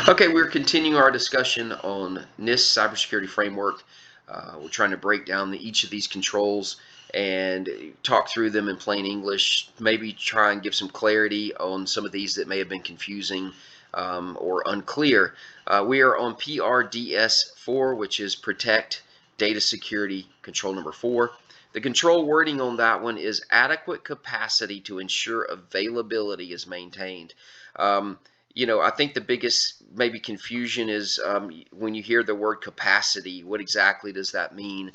Okay, we're continuing our discussion on NIST cybersecurity framework. We're trying to break down each of these controls and talk through them in plain English, maybe try and give some clarity on some of these that may have been confusing or unclear. We are on PRDS4, which is Protect Data Security Control number 4. The control wording on that one is adequate capacity to ensure availability is maintained. I think the biggest maybe confusion is when you hear the word capacity, what exactly does that mean?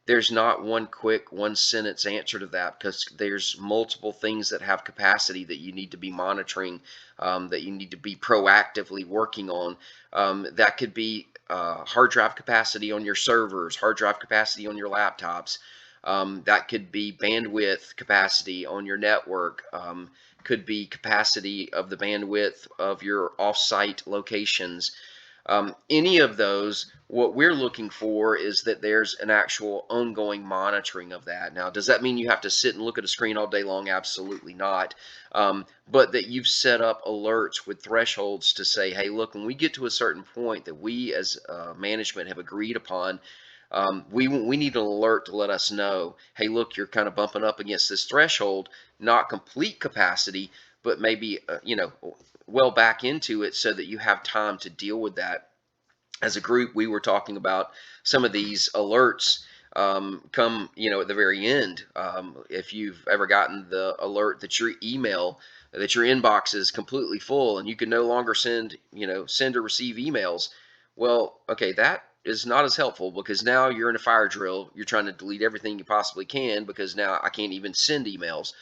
There's not one quick, one sentence answer to that because there's multiple things that have capacity that you need to be monitoring, that you need to be proactively working on. That could be hard drive capacity on your servers, hard drive capacity on your laptops. That could be bandwidth capacity on your network. Could be capacity of the bandwidth of your offsite locations. Any of those, what we're looking for is that there's an actual ongoing monitoring of that. Now, does that mean you have to sit and look at a screen all day long? Absolutely not. But that you've set up alerts with thresholds to say, hey, look, when we get to a certain point that we as management have agreed upon, we need an alert to let us know, hey, look, you're kind of bumping up against this threshold, not complete capacity, but maybe, well back into it so that you have time to deal with that. As a group, we were talking about some of these alerts come, at the very end. If you've ever gotten the alert that your inbox is completely full and you can no longer send or receive emails. Well, okay, that is not as helpful because now you're in a fire drill. You're trying to delete everything you possibly can because now I can't even send emails.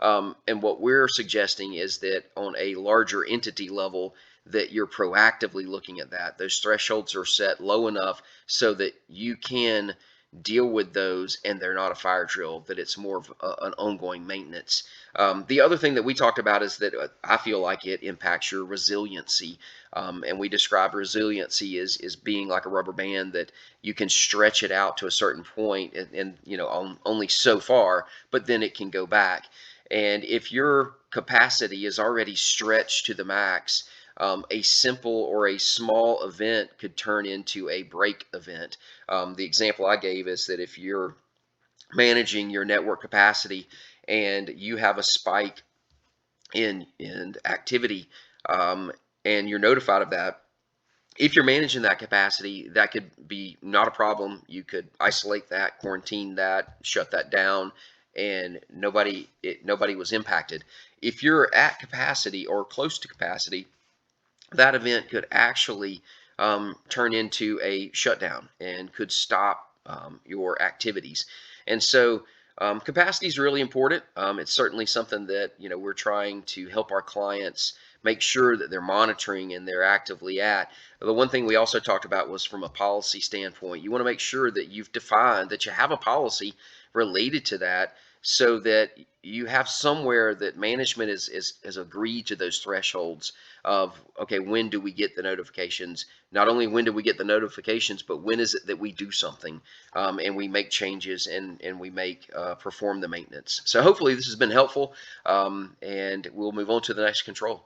And what we're suggesting is that on a larger entity level, that you're proactively looking at that. Those thresholds are set low enough so that you can deal with those and they're not a fire drill, that it's more of an ongoing maintenance. The other thing that we talked about is that I feel like it impacts your resiliency. And we describe resiliency as being like a rubber band that you can stretch it out to a certain point and only so far, but then it can go back. And if your capacity is already stretched to the max, a simple or a small event could turn into a break event. The example I gave is that if you're managing your network capacity and you have a spike in activity, and you're notified of that, if you're managing that capacity, that could be not a problem. You could isolate that, quarantine that, shut that down, and nobody was impacted. If you're at capacity or close to capacity, that event could actually turn into a shutdown and could stop your activities. And so capacity is really important. It's certainly something that we're trying to help our clients make sure that they're monitoring and they're actively at. The one thing we also talked about was from a policy standpoint. You want to make sure that you've defined that you have a policy related to that so that you have somewhere that management has agreed to those thresholds of, okay, when do we get the notifications? Not only when do we get the notifications, but when is it that we do something and we make changes and we make perform the maintenance. So hopefully this has been helpful, and we'll move on to the next control.